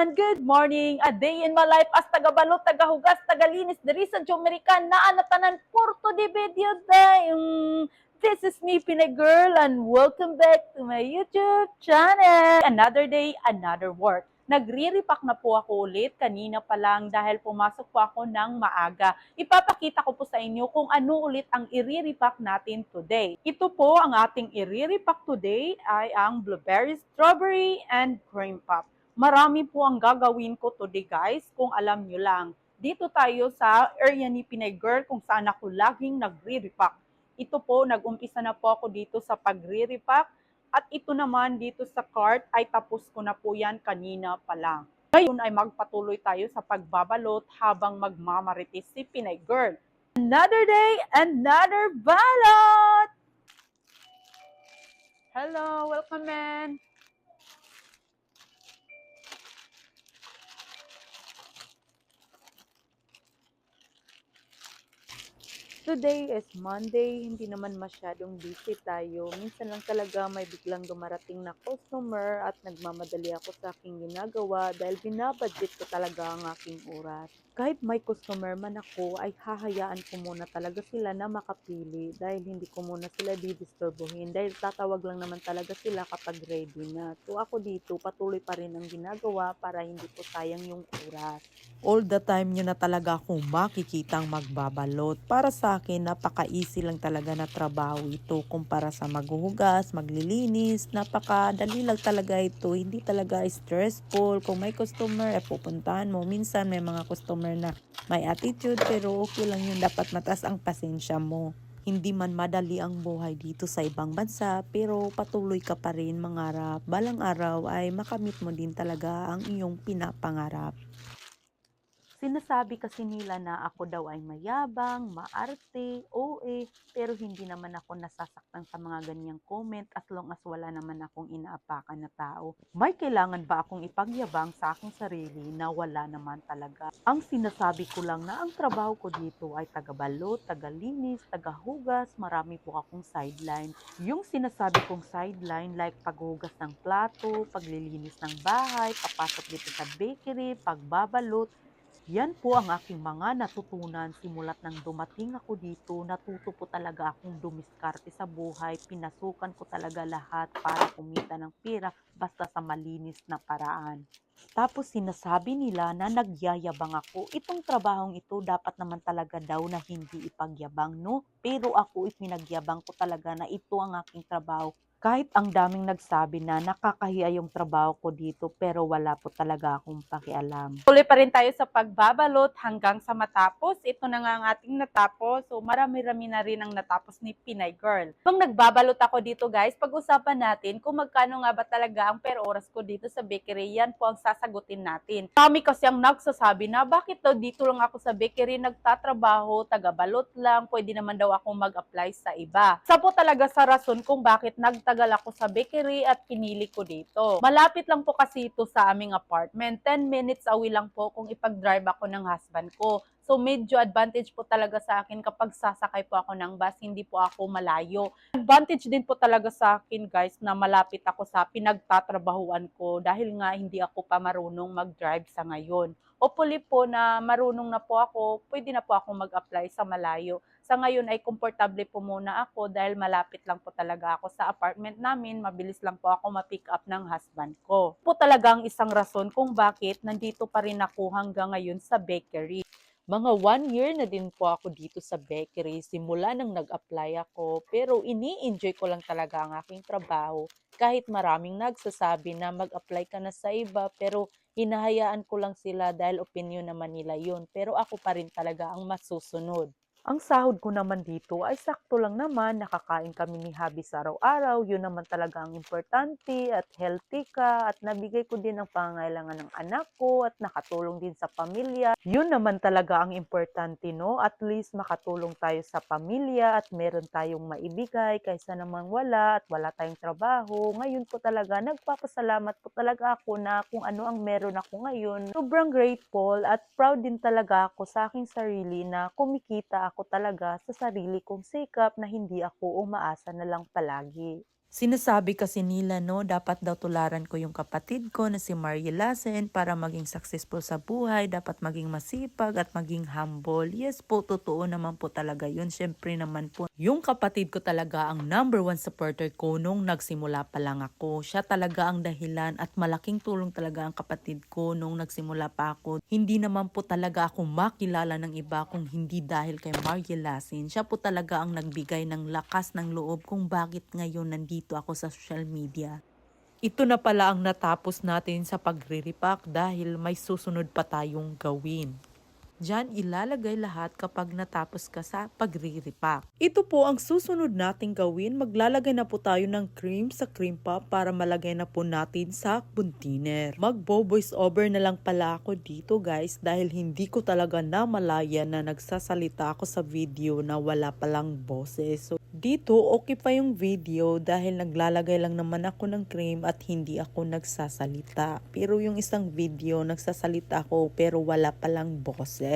everyone! Good morning! A day in my life as taga-balot, taga-hugas, taga-linis, diri sa Jomerican na anatanan porto di video day. This is me, Pinay Girl, and welcome back to my YouTube channel. Another day, another work. Nagre-repack na po ako ulit kanina pa lang dahil pumasok po ako ng maaga. Ipapakita ko po sa inyo kung ano ulit ang i-repack natin today. Ito po ang ating i-repack today ay ang blueberry, strawberry, and cream puff. Marami po ang gagawin ko today guys kung alam nyo lang. Dito tayo sa area ni Pinay Girl kung saan ako laging nagre-repack. Ito po, nag-umpisa na po ako dito sa pagre-repack. At ito naman dito sa cart ay tapos ko na po yan kanina pa lang. Ngayon ay magpatuloy tayo sa pagbabalot habang magmamarites si Pinay Girl. Another day, another balot! Hello, welcome man! Today is Monday, hindi naman masyadong busy tayo. Minsan lang talaga may biglang dumarating na customer at nagmamadali ako sa aking ginagawa dahil binabudget ko talaga ang aking oras. Kahit may customer man ako, ay hahayaan ko muna talaga sila na makapili dahil hindi ko muna sila didisturbuhin dahil tatawag lang naman talaga sila kapag ready na. So ako dito, patuloy pa rin ang ginagawa para hindi po sayang yung oras. All the time nyo na talaga akong makikitang magbabalot. Para sa akin, napaka-easy lang talaga na trabaho ito kumpara sa maghuhugas, maglilinis. Napakadali lang talaga ito. Hindi talaga stressful. Kung may customer, pupuntahan mo. Minsan may mga customer na may attitude pero okay lang yun. Dapat mataas ang pasensya mo. Hindi man madali ang buhay dito sa ibang bansa pero patuloy ka pa rin mangarap. Balang araw ay makamit mo din talaga ang iyong pinapangarap. Sinasabi kasi nila na ako daw ay mayabang, maarte, OA, pero hindi naman ako nasasaktan sa mga ganyang comment as long as wala naman akong inaapakan na tao. May kailangan ba akong ipagyabang sa aking sarili na wala naman talaga? Ang sinasabi ko lang na ang trabaho ko dito ay taga-balot, taga-linis, taga-hugas, marami po akong sideline. Yung sinasabi kong sideline like paghuhugas ng plato, paglilinis ng bahay, papasok dito sa bakery, pagbabalot, yan po ang aking mga natutunan simulat nang dumating ako dito. Natuto po talaga akong dumiskarte sa buhay. Pinasukan ko talaga lahat para kumita ng pera basta sa malinis na paraan. Tapos sinasabi nila na nagyayabang ako. Itong trabahong ito dapat naman talaga daw na hindi ipagyabang, no? Pero ako ipinagyabang ko talaga na ito ang aking trabaho. Kahit ang daming nagsabi na nakakahiya yung trabaho ko dito pero wala po talaga akong pakialam. Tuloy pa rin tayo sa pagbabalot hanggang sa matapos. Ito na nga ang ating natapos. So marami-rami na rin ang natapos ni Pinay Girl. Kung nagbabalot ako dito guys, pag-usapan natin kung magkano nga ba talaga ang per oras ko dito sa bakery. Yan po ang sasagutin natin. Kami kasi ang nagsasabi na bakit daw dito lang ako sa bakery nagtatrabaho, taga-balot lang, pwede naman daw akong mag-apply sa iba. Sa po talaga sa rason kung bakit nagtagal ako sa bakery at pinili ko dito. Malapit lang po kasi ito sa aming apartment. 10 minutes away lang po kung ipag-drive ako ng husband ko. So medyo advantage po talaga sa akin kapag sasakay po ako ng bus, hindi po ako malayo. Advantage din po talaga sa akin guys na malapit ako sa pinagtatrabahuan ko dahil nga hindi ako pa marunong mag-drive sa ngayon. Hopefully po na marunong na po ako, pwede na po ako mag-apply sa malayo. Sa ngayon ay komportable po muna ako dahil malapit lang po talaga ako sa apartment namin. Mabilis lang po ako ma-pick up ng husband ko. Po talaga ang isang rason kung bakit nandito pa rin ako hanggang ngayon sa bakery. Mga 1 year na din po ako dito sa bakery simula nang nag-apply ako pero ini-enjoy ko lang talaga ang aking trabaho kahit maraming nagsasabi na mag-apply ka na sa iba pero hinahayaan ko lang sila dahil opinion naman nila yun pero ako pa rin talaga ang masusunod. Ang sahod ko naman dito ay sakto lang naman, nakakain kami ni Habi sa araw-araw, yun naman talaga ang importante at healthy ka at nabigay ko din ang pangangailangan ng anak ko at nakatulong din sa pamilya. Yun naman talaga ang importante, no? At least makatulong tayo sa pamilya at meron tayong maibigay kaysa namang wala at wala tayong trabaho. Ngayon po talaga, nagpapasalamat po talaga ako na kung ano ang meron ako ngayon. Sobrang grateful at proud din talaga ako sa aking sarili na kumikita ako talaga sa sarili kong sikap na hindi ako umaasa na lang palagi. Sinasabi kasi nila no, dapat daw tularan ko yung kapatid ko na si Mariel Lassen para maging successful sa buhay, dapat maging masipag at maging humble. Yes po, totoo naman po talaga yun. Syempre naman po, yung kapatid ko talaga ang #1 supporter ko nung nagsimula pa lang ako. Siya talaga ang dahilan at malaking tulong talaga ang kapatid ko nung nagsimula pa ako. Hindi naman po talaga ako makilala ng iba kung hindi dahil kay Mariel Lassen. Siya po talaga ang nagbigay ng lakas ng loob kung bakit ngayon nandito ako sa social media. Ito na pala ang natapos natin sa pagre-repack dahil may susunod pa tayong gawin. Diyan ilalagay lahat kapag natapos ka sa pagre-repack. Ito po ang susunod nating gawin. Maglalagay na po tayo ng cream sa cream puff para malagay na po natin sa container. Magbo-voice over na lang pala ako dito guys dahil hindi ko talaga namalaya na nagsasalita ako sa video na wala palang boses. So, dito okay pa yung video dahil naglalagay lang naman ako ng cream at hindi ako nagsasalita. Pero yung isang video nagsasalita ako pero wala palang boses.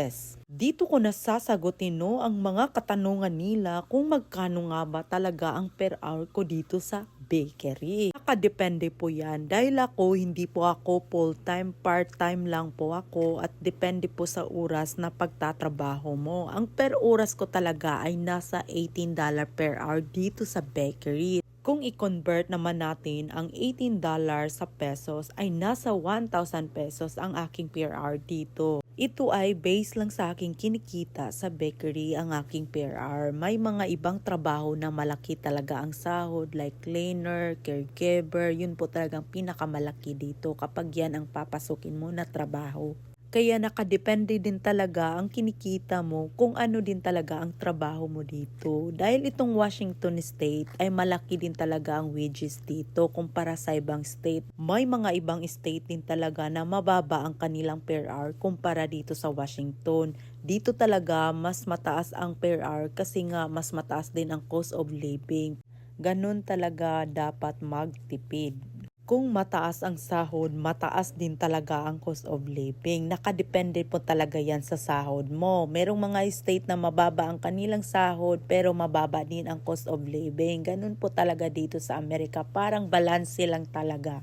Dito ko nasasagutin no ang mga katanungan nila kung magkano nga ba talaga ang per hour ko dito sa bakery. Nakadepende po yan dahil hindi po ako full-time, part-time lang po ako at depende po sa oras na pagtatrabaho mo. Ang per oras ko talaga ay nasa $18 per hour dito sa bakery. Kung i-convert naman natin ang $18 sa pesos ay nasa 1,000 pesos ang aking per hour dito. Ito ay base lang sa aking kinikita sa bakery ang aking per hour. May mga ibang trabaho na malaki talaga ang sahod like cleaner, caregiver. Yun po talagang pinakamalaki dito kapag yan ang papasukin mo na trabaho. Kaya nakadepende din talaga ang kinikita mo kung ano din talaga ang trabaho mo dito. Dahil itong Washington State ay malaki din talaga ang wages dito kumpara sa ibang state. May mga ibang state din talaga na mababa ang kanilang per hour kumpara dito sa Washington. Dito talaga mas mataas ang per hour kasi nga mas mataas din ang cost of living. Ganun talaga dapat magtipid. Kung mataas ang sahod, mataas din talaga ang cost of living. Nakadepende po talaga yan sa sahod mo. Merong mga state na mababa ang kanilang sahod pero mababa din ang cost of living. Ganun po talaga dito sa Amerika. Parang balanse lang talaga.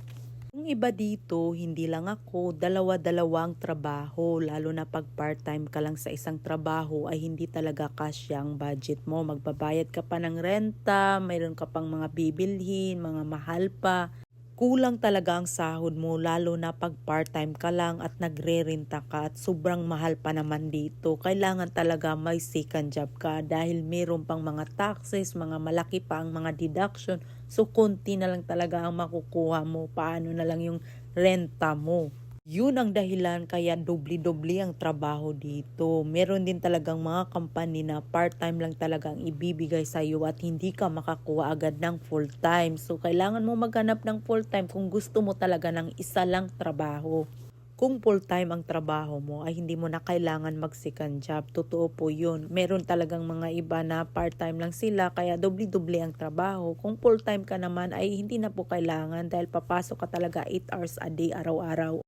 Yung iba dito, hindi lang ako, dalawa-dalawa ang trabaho. Lalo na pag part-time ka lang sa isang trabaho ay hindi talaga kasya ang budget mo. Magbabayad ka pa ng renta, mayroon ka pang mga bibilhin, mga mahal pa. Kulang talaga ang sahod mo lalo na pag part-time ka lang at nagre-renta ka at sobrang mahal pa naman dito. Kailangan talaga may second job ka dahil mayroon pang mga taxes, mga malaki pa ang mga deduction. So konti na lang talaga ang makukuha mo. Paano na lang yung renta mo? Yun ang dahilan kaya doble-doble ang trabaho dito. Meron din talagang mga company na part-time lang talagang ibibigay sa iyo at hindi ka makakuha agad ng full-time. So, kailangan mo maghanap ng full-time kung gusto mo talaga ng isa lang trabaho. Kung full-time ang trabaho mo ay hindi mo na kailangan mag-second job. Totoo po yun. Meron talagang mga iba na part-time lang sila kaya doble-doble ang trabaho. Kung full-time ka naman ay hindi na po kailangan dahil papasok ka talaga 8 hours a day araw-araw.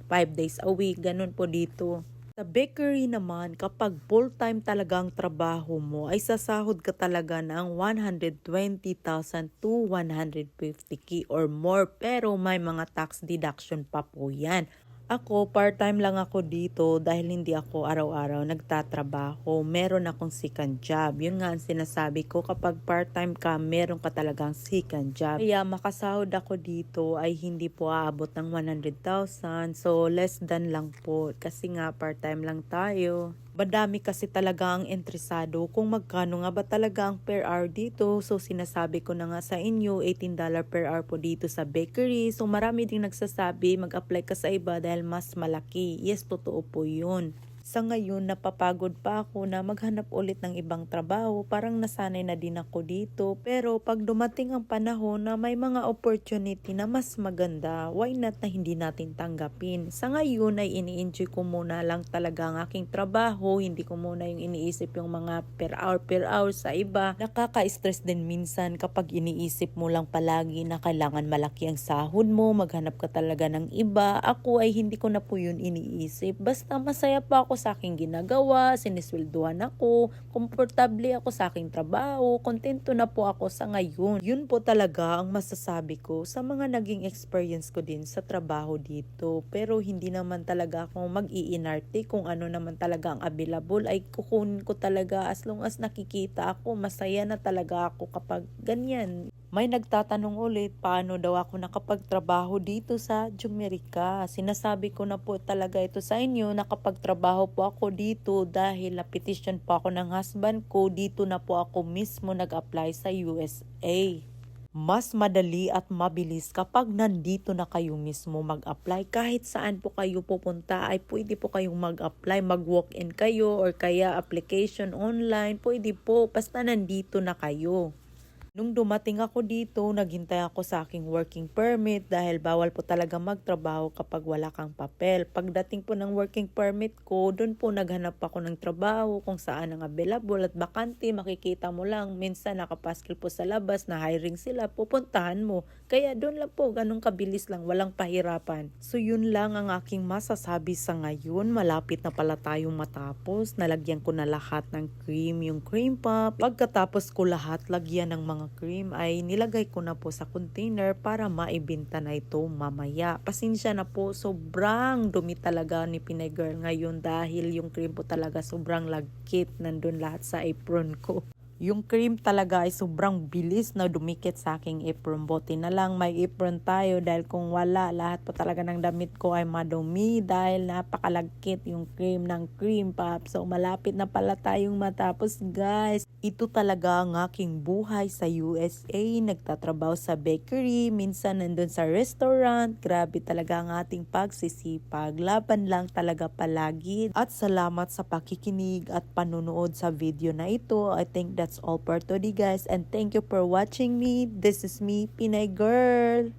5 days a week, ganun po dito. Sa bakery naman, kapag full-time talaga ang trabaho mo, ay sasahod ka talaga ng 120,000 to 150k or more. Pero may mga tax deduction pa po yan. Ako, part-time lang ako dito dahil hindi ako araw-araw nagtatrabaho. Meron akong second job. Yun nga ang sinasabi ko, kapag part-time ka, meron ka talagang second job. Kaya makasahod ako dito ay hindi po aabot ng 100,000. So, less than lang po. Kasi nga, part-time lang tayo. Madami kasi talaga ang interesado kung magkano nga ba talaga ang per hour dito. So sinasabi ko na nga sa inyo, $18 per hour po dito sa bakery. So marami ding nagsasabi mag-apply ka sa iba dahil mas malaki. Yes, totoo po yun. Sa ngayon, napapagod pa ako na maghanap ulit ng ibang trabaho. Parang nasanay na din ako dito. Pero pag dumating ang panahon na may mga opportunity na mas maganda, why not na hindi natin tanggapin? Sa ngayon ay ini-enjoy ko muna lang talaga ang aking trabaho. Hindi ko muna yung iniisip yung mga per hour sa iba. Nakaka-stress din minsan kapag iniisip mo lang palagi na kailangan malaki ang sahod mo, maghanap ka talaga ng iba. Ako ay hindi ko na po yun iniisip. Basta masaya pa ako ako sa aking ginagawa, siniswelduhan ako, komportable ako sa aking trabaho, kontento na po ako sa ngayon. Yun po talaga ang masasabi ko sa mga naging experience ko din sa trabaho dito. Pero hindi naman talaga ako mag-iinarte kung ano naman talaga ang available ay kukunin ko talaga as long as nakikita ako. Masaya na talaga ako kapag ganyan. May nagtatanong ulit paano daw ako nakapagtrabaho dito sa Jumerica. Sinasabi ko na po talaga ito sa inyo, nakapagtrabaho po ako dito dahil na-petition po ako ng husband ko. Dito na po ako mismo nag-apply sa USA. Mas madali at mabilis kapag nandito na kayo mismo mag-apply. Kahit saan po kayo pupunta ay pwede po kayong mag-apply, mag-walk-in kayo or kaya application online. Pwede po, basta nandito na kayo. Nung dumating ako dito, naghintay ako sa aking working permit dahil bawal po talaga magtrabaho kapag wala kang papel. Pagdating po ng working permit ko, doon po naghanap ako ng trabaho kung saan ang available at bakante. Makikita mo lang, minsan nakapaskil po sa labas na hiring sila, pupuntahan mo. Kaya doon lang po, ganun kabilis lang, walang pahirapan. So yun lang ang aking masasabi sa ngayon. Malapit na pala tayong matapos. Nalagyan ko na lahat ng cream, yung cream puff. Pagkatapos ko lahat, lagyan ng mga cream ay nilagay ko na po sa container para maibenta na ito mamaya. Pasensya na po, sobrang dumi talaga ni Pinay Girl ngayon dahil yung cream po talaga sobrang lagkit. Nandun lahat sa apron ko. Yung cream talaga ay sobrang bilis na dumikit sa aking apron. Buti na lang may apron tayo dahil kung wala, lahat po talaga ng damit ko ay madumi dahil napakalagkit yung cream ng cream puff. So malapit na pala tayong matapos guys. Ito talaga ang aking buhay sa USA. Nagtatrabaho sa bakery, minsan nandun sa restaurant. Grabe talaga ang ating pagsisipag. Laban lang talaga palagi. At salamat sa pakikinig at panunood sa video na ito. I think that's all for today guys, and thank you for watching me. This is me, Pinay Girl.